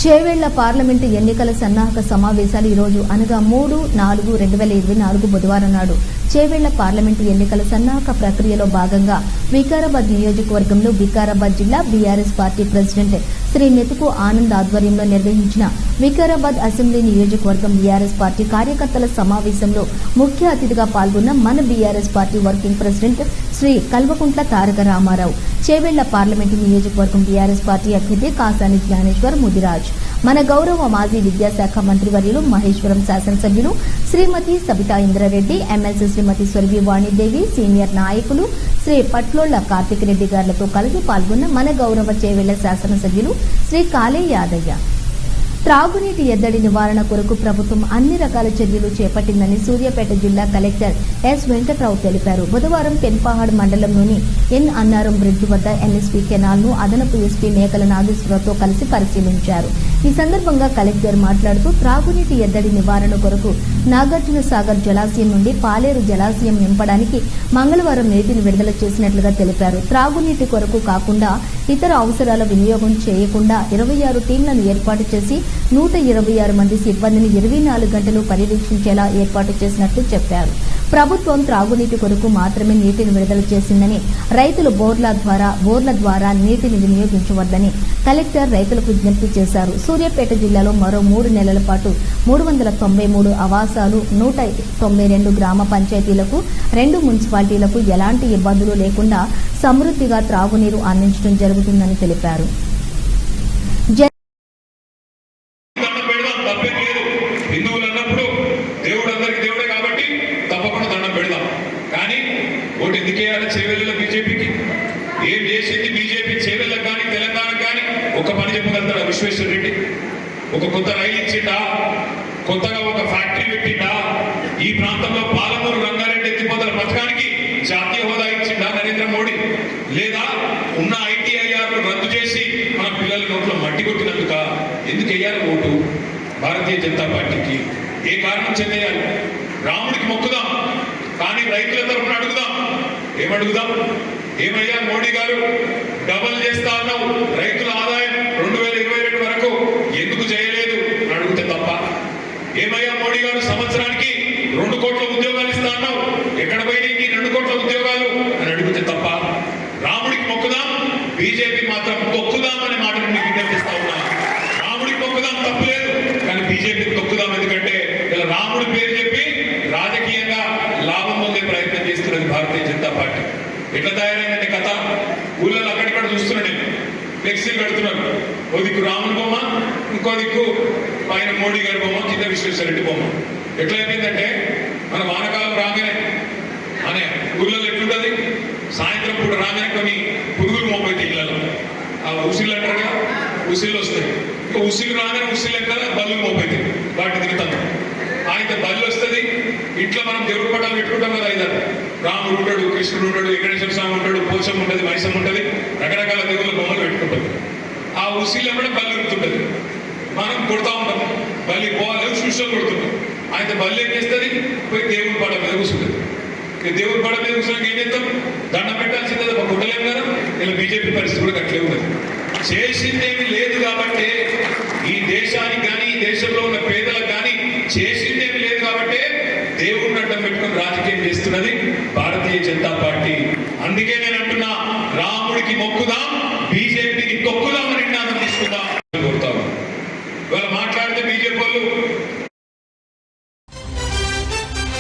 Chevella parliament ఎన్నికల సన్నాహక సమావేశాలు ఈరోజు అనగా 3/4/2024 బుధవారం నాడు చేవెళ్ల పార్లమెంటు ఎన్నికల సన్నాహక ప్రక్రియలో భాగంగా వికారాబాద్ నియోజకవర్గంలో వికారాబాద్ జిల్లా బీఆర్ఎస్ పార్టీ ప్రెసిడెంట్ శ్రీ మెతుకు ఆనంద్ ఆధ్వర్యంలో నిర్వహించిన వికారాబాద్ అసెంబ్లీ నియోజకవర్గం బీఆర్ఎస్ పార్టీ కార్యకర్తల సమావేశంలో ముఖ్య అతిథిగా పాల్గొన్న మన BRS party working president Shri Kalvakuntla Taraka Ramarao, Chevella parliament నియోజకవర్గం బీఆర్ఎస్ పార్టీ అభ్యర్థి కాసాని జ్ఞానేశ్వర్ ముదిరాజ్, మన గౌరవ మాజీ విద్యాశాఖ మంత్రివర్యులు మహేశ్వరం శాసనసభ్యులు శ్రీమతి సబితా ఇంద్రారెడ్డి, ఎమ్మెల్సీ శ్రీమతి స్వర్వి వాణిదేవి, సీనియర్ నాయకులు శ్రీ పట్లోళ్ల కార్తిక్ రెడ్డి గారులతో కలిసి పాల్గొన్న మన గౌరవ చేవెళ్ల శాసనసభ్యులు శ్రీ కాళే యాదయ్య. త్రాగునీటి ఎద్దడి నివారణ కొరకు ప్రభుత్వం అన్ని రకాల చర్యలు చేపట్టిందని సూర్యాపేట జిల్లా కలెక్టర్ ఎస్ వెంకట్రావు తెలిపారు. బుధవారం పెన్పహాడ్ మండలంలోని ఎన్ అన్నారం బ్రిడ్జ్ వద్ద ఎన్ఎస్పీ కెనాల్ను అదనపు ఎస్పీ మేకల నాగేశ్వరరావుతో కలిసి పరిశీలించారు. ఈ సందర్భంగా కలెక్టర్ మాట్లాడుతూ త్రాగునీటి ఎద్దడి నివారణ కొరకు నాగార్జున సాగర్ జలాశయం నుండి పాలేరు జలాశయం నింపడానికి మంగళవారం నీటిని విడుదల చేసినట్లుగా తెలిపారు. త్రాగునీటి కొరకు కాకుండా ఇతర అవసరాల వినియోగం చేయకుండా 26 టీంలను ఏర్పాటు చేసి 126 మంది సిబ్బందిని 24 గంటలు పర్యవేక్షించేలా ఏర్పాటు చేసినట్లు చెప్పారు. ప్రభుత్వం త్రాగునీటి కొరకు మాత్రమే నీటిని విడుదల చేసిందని, రైతులు బోర్ల ద్వారా నీటిని వినియోగించవద్దని కలెక్టర్ రైతులకు విజ్ఞప్తి చేశారు. సూర్యాపేట జిల్లాలో మరో 3 నెలల పాటు 393 ఆవాసాలు, 192 గ్రామ పంచాయతీలకు, 2 మున్సిపాలిటీలకు ఎలాంటి ఇబ్బందులు లేకుండా సమృద్ధిగా త్రాగునీరు అందించడం జరుగుతుందని తెలిపారు. బీజేపీకి ఏం చేసింది? బీజేపీ చేవెళ్ళకు కానీ తెలంగాణకు కానీ ఒక పని చెప్పగలుగుతాడా విశ్వేశ్వర రెడ్డి? ఒక కొత్త రైలు ఇచ్చిండా? కొత్తగా ఒక ఫ్యాక్టరీ పెట్టిండా? ఈ ప్రాంతంలో పాలమూరు రంగారెడ్డి ఎత్తిపోతల పథకానికి జాతీయ హోదా ఇచ్చిండా నరేంద్ర మోడీ? లేదా ఉన్న ఐటీఐఆర్ రద్దు చేసి మన పిల్లల నోట్లో మట్టి కొట్టినందుక? ఎందుకు వేయాలి ఓటు భారతీయ జనతా పార్టీకి? ఏ కారణం చెందేయాలి? రాముడికి మొక్కుదాం, కానీ రైతుల తరఫున అడుగుదాం. ఏమడుగుదాం? ఏమయ్యా మోడీ గారు, డబల్ చేస్తా అన్నావు రైతుల ఆదాయం 2022 వరకు ఎందుకు చేయలేదు అని అడిగితే తప్ప? ఏమయ్యా మోడీ గారు, సంవత్సరానికి 2 కోట్ల ఉద్యోగాలు ఇస్తా అన్నావు, ఎక్కడ పోయినాయి 2 కోట్ల ఉద్యోగాలు అని అడిగితే తప్ప? రాముడికి మొక్కుదాం, బీజేపీ మాత్రం తొక్కుదాం అనే మాటను మీకు విజ్ఞప్తిస్తా ఉన్నా. రాముడికి మొక్కుదాం తప్పులేదు, కానీ బీజేపీకి తొక్కుదాం. ఎందుకంటే ఇలా రాముడి పేరు చెప్పి రాజకీయంగా లాభం పొందే ప్రయత్నం చేస్తున్నది భారతీయ జనతా పార్టీ. ఎట్లా తయారైందంటే కథ, ఊళ్ళలో అక్కడిక్కడ చూస్తున్నాను నేను, ఫ్లెక్సీలు పెడుతున్నాను. ఓ దిక్కు రాముడి బొమ్మ, ఇంకో దిక్కు పైన మోడీ గారి బొమ్మ, కింద విశ్వేశ్వర రెడ్డి బొమ్మ. ఎట్లయిపోయిందంటే మన వానకాలం రాగానే అనే ఊళ్ళలో ఎట్లుంటుంది, సాయంత్రం పూట రాగానే కొన్ని పురుగులు మోపైతే ఇళ్లలో, ఆ ఉసిళ్ళు అంటారు కదా, ఉసిళ్ళు వస్తాయి. ఇంకా ఉసిళ్ళు రాగానే ఉసిళ్ళు ఎక్కడ బల్లులు మోపైతాయి, వాటి దిగుతాను. అయితే బల్లి వస్తుంది, ఇంట్లో మనం దేవుడి పటాలు పెట్టుకుంటాం కదా, ఐదారు రాముడు ఉంటాడు, కృష్ణుడు ఉంటాడు, వెంకటేశ్వర స్వామి ఉంటాడు, పోషం ఉంటుంది, మైసం ఉంటుంది, రకరకాల దేవుళ్ళ బొమ్మలు పెట్టుకుంటాం. ఆ ఉసిళ్ళు కూడా బల్లి ఉడుతుంటుంది, మనం కొడతా ఉంటాం. బల్లి పోవాలి సృష్టిలో కొడుతుంటాం. అయితే బల్లి ఏం చేస్తుంది, పోయి దేవుడి పటం మీద కూర్చుంటుంది. దేవుడి పటం మీద కూర్చోడానికి ఏం చేస్తాం? దండం పెట్టాల్సిందే తప్ప కొట్టలేము కదా. ఇలా బీజేపీ పరిస్థితి కూడా అట్లే ఉన్నది. చేసిందేమీ లేదు కాబట్టి ఈ దేశానికి కానీ ఈ దేశంలో ఉన్న పేదలకు కానీ చేసిందేమీ లేదు కాబట్టి దేవుడిని అడ్డం పెట్టుకుని రాజకీయం చేస్తున్నది భారతీయ జనతా పార్టీ. అందుకే నేను అంటున్నా, రాముడికి మొక్కుదాం, బీజేపీకి తొక్కుదాం అని నినాదం తీసుకుందాం కోరుతాను. ఇవాళ మాట్లాడితే బీజేపీ వాళ్ళు